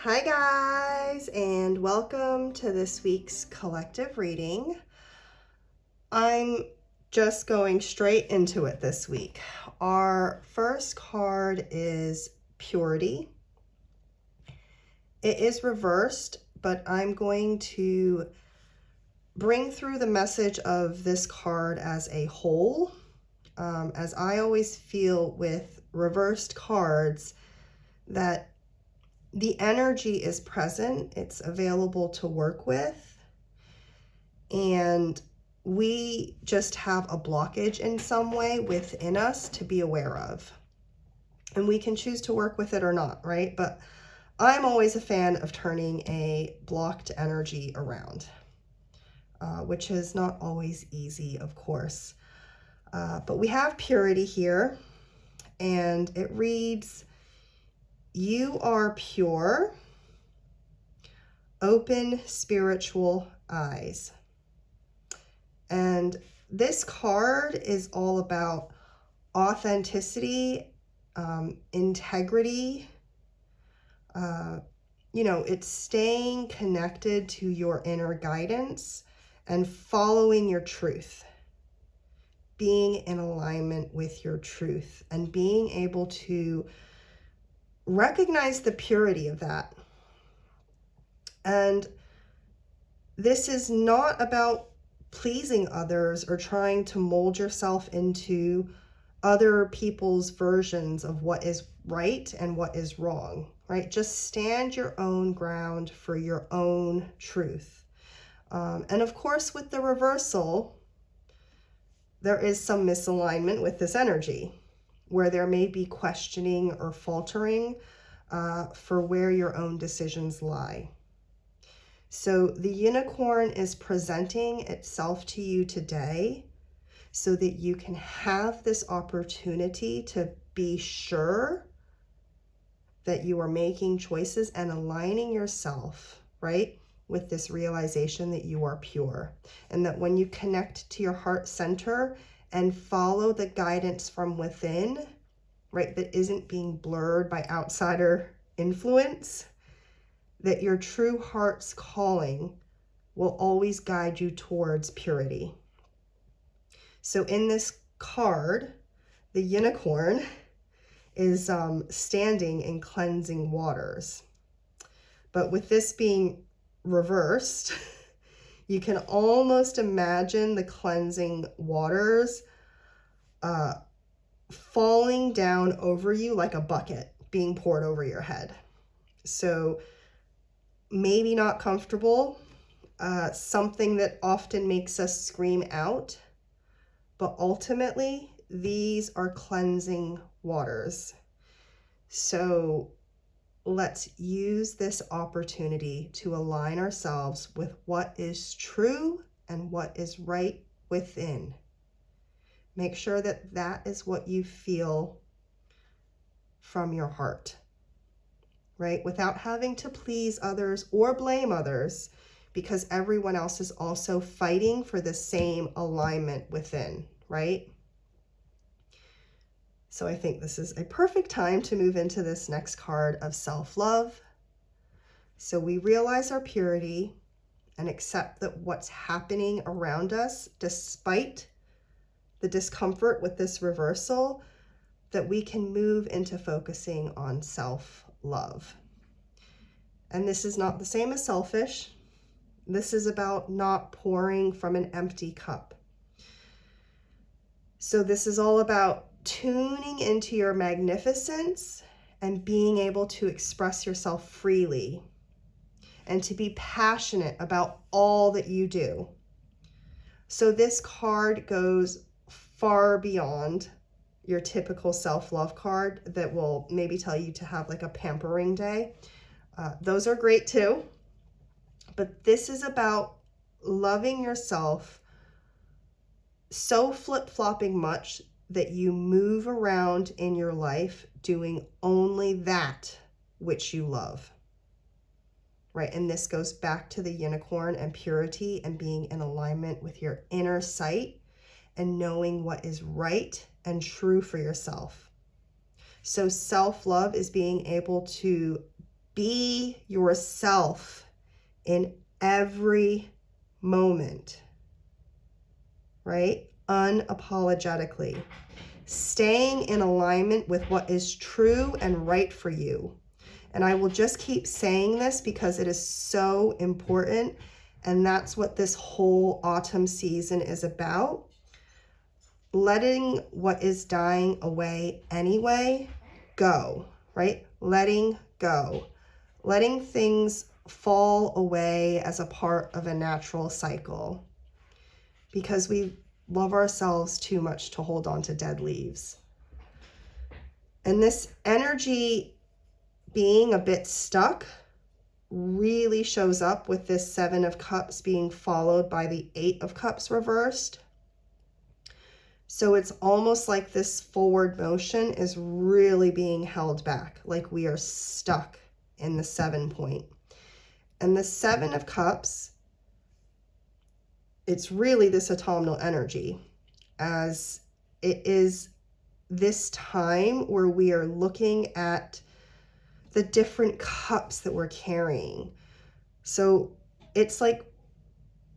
Hi guys, and welcome to this week's collective reading. I'm just going straight into it this week. Our first card is Purity. It is reversed, but I'm going to bring through the message of this card as a whole. As I always feel with reversed cards, that the energy is present, it's available to work with, and we just have a blockage in some way within us to be aware of. And we can choose to work with it or not, right? But I'm always a fan of turning a blocked energy around, which is not always easy, of course. But we have Purity here, and it reads, "You are pure, open spiritual eyes." And this card is all about authenticity, integrity. It's staying connected to your inner guidance and following your truth, being in alignment with your truth and being able to recognize the purity of that. And this is not about pleasing others or trying to mold yourself into other people's versions of what is right and what is wrong, right? Just stand your own ground for your own truth. And of course, with the reversal, there is some misalignment with this energy where there may be questioning or faltering for where your own decisions lie. So the unicorn is presenting itself to you today so that you can have this opportunity to be sure that you are making choices and aligning yourself, right, with this realization that you are pure. And that when you connect to your heart center and follow the guidance from within, right, that isn't being blurred by outsider influence, that your true heart's calling will always guide you towards purity. So in this card, the unicorn is standing in cleansing waters. But with this being reversed, you can almost imagine the cleansing waters falling down over you like a bucket being poured over your head. So maybe not comfortable, something that often makes us scream out, but ultimately these are cleansing waters. So let's use this opportunity to align ourselves with what is true and what is right within. Make sure that that is what you feel from your heart, right? Without having to please others or blame others, because everyone else is also fighting for the same alignment within, right? So I think this is a perfect time to move into this next card of self-love. So we realize our purity and accept that what's happening around us, despite the discomfort with this reversal, that we can move into focusing on self-love. And this is not the same as selfish. This is about not pouring from an empty cup. So this is all about tuning into your magnificence and being able to express yourself freely and to be passionate about all that you do. So this card goes far beyond your typical self-love card that will maybe tell you to have like a pampering day. Those are great too, but this is about loving yourself so flip-flopping much that you move around in your life doing only that which you love, right? And this goes back to the unicorn and purity and being in alignment with your inner sight and knowing what is right and true for yourself. So self-love is being able to Be yourself in every moment, right? Unapologetically. Staying in alignment with what is true and right for you. And I will just keep saying this because it is so important. And that's what this whole autumn season is about. Letting what is dying away anyway go, right? Letting go. Letting things fall away as a part of a natural cycle. Because we love ourselves too much to hold on to dead leaves. And this energy being a bit stuck really shows up with this 7 of Cups being followed by the 8 of Cups reversed. So it's almost like this forward motion is really being held back, like we are stuck in the 7 point. And the 7 of Cups, it's really this autumnal energy, as it is this time where we are looking at the different cups that we're carrying. So it's like,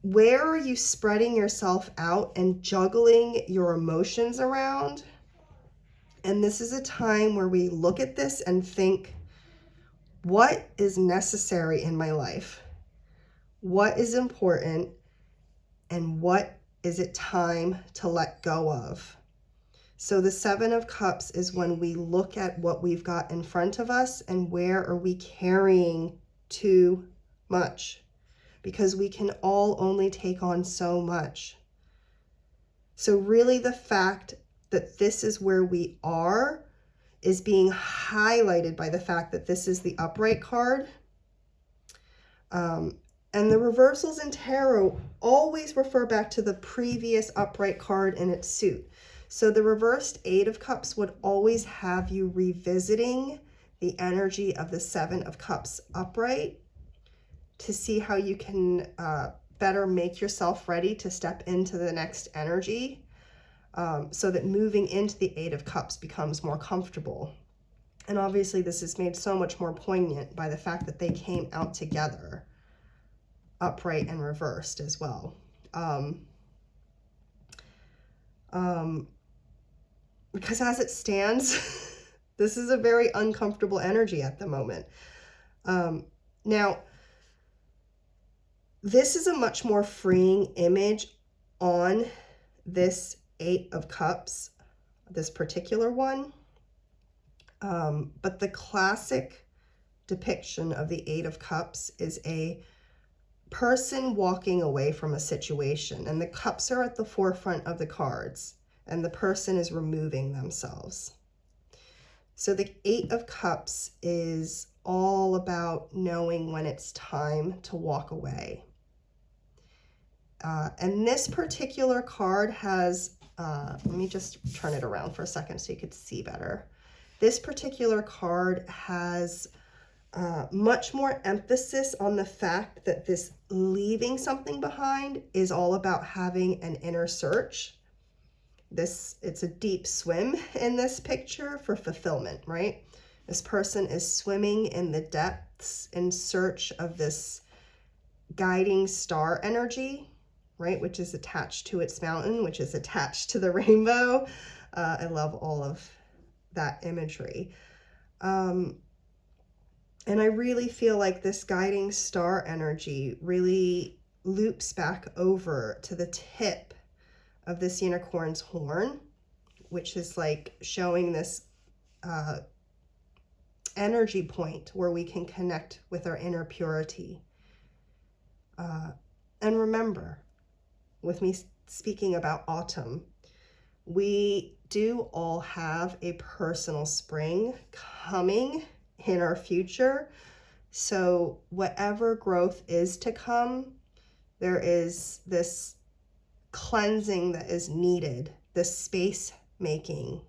where are you spreading yourself out and juggling your emotions around? And this is a time where we look at this and think, what is necessary in my life? What is important? And what is it time to let go of? So the 7 of Cups is when we look at what we've got in front of us and where are we carrying too much, because we can all only take on so much. So really the fact that this is where we are is being highlighted by the fact that this is the upright card. And the reversals in tarot always refer back to the previous upright card in its suit. So the reversed 8 of Cups would always have you revisiting the energy of the 7 of Cups upright to see how you can better make yourself ready to step into the next energy, so that moving into the 8 of Cups becomes more comfortable. And obviously this is made so much more poignant by the fact that they came out together, upright and reversed as well. Because as it stands, this is a very uncomfortable energy at the moment. Now, this is a much more freeing image on this 8 of Cups, this particular one. But the classic depiction of the 8 of Cups is a person walking away from a situation, and the cups are at the forefront of the cards, and the person is removing themselves. So the 8 of Cups is all about knowing when it's time to walk away. And this particular card has, let me just turn it around for a second so you could see better. This particular card has much more emphasis on the fact that this leaving something behind is all about having an inner search. It's a deep swim in this picture for fulfillment, right? This person is swimming in the depths in search of this guiding star energy, right? Which is attached to its mountain, which is attached to the rainbow. I love all of that imagery. And I really feel like this guiding star energy really loops back over to the tip of this unicorn's horn, which is like showing this energy point where we can connect with our inner purity. And remember, with me speaking about autumn, we do all have a personal spring coming in our future. So whatever growth is to come, there is this cleansing that is needed, this space making.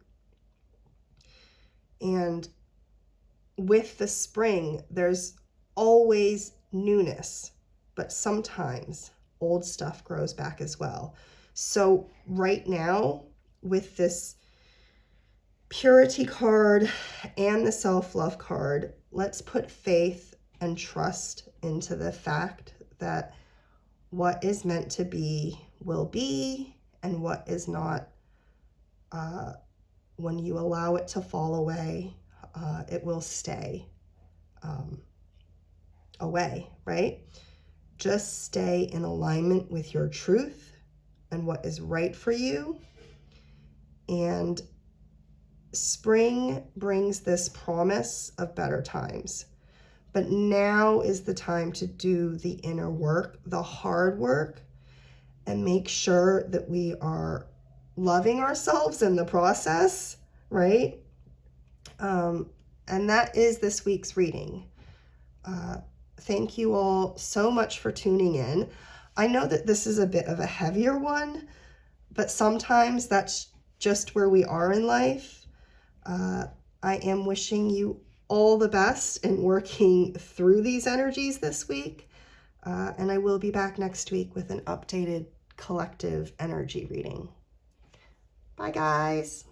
And with the spring, there's always newness, but sometimes old stuff grows back as well. So right now, with this Purity card and the self-love card. Let's put faith and trust into the fact that what is meant to be will be, and what is not, when you allow it to fall away, it will stay away, right? Just stay in alignment with your truth and what is right for you. And spring brings this promise of better times. But now is the time to do the inner work, the hard work, and make sure that we are loving ourselves in the process, right? And that is this week's reading. Thank you all so much for tuning in. I know that this is a bit of a heavier one, but sometimes that's just where we are in life. I am wishing you all the best in working through these energies this week. And I will be back next week with an updated collective energy reading. Bye, guys.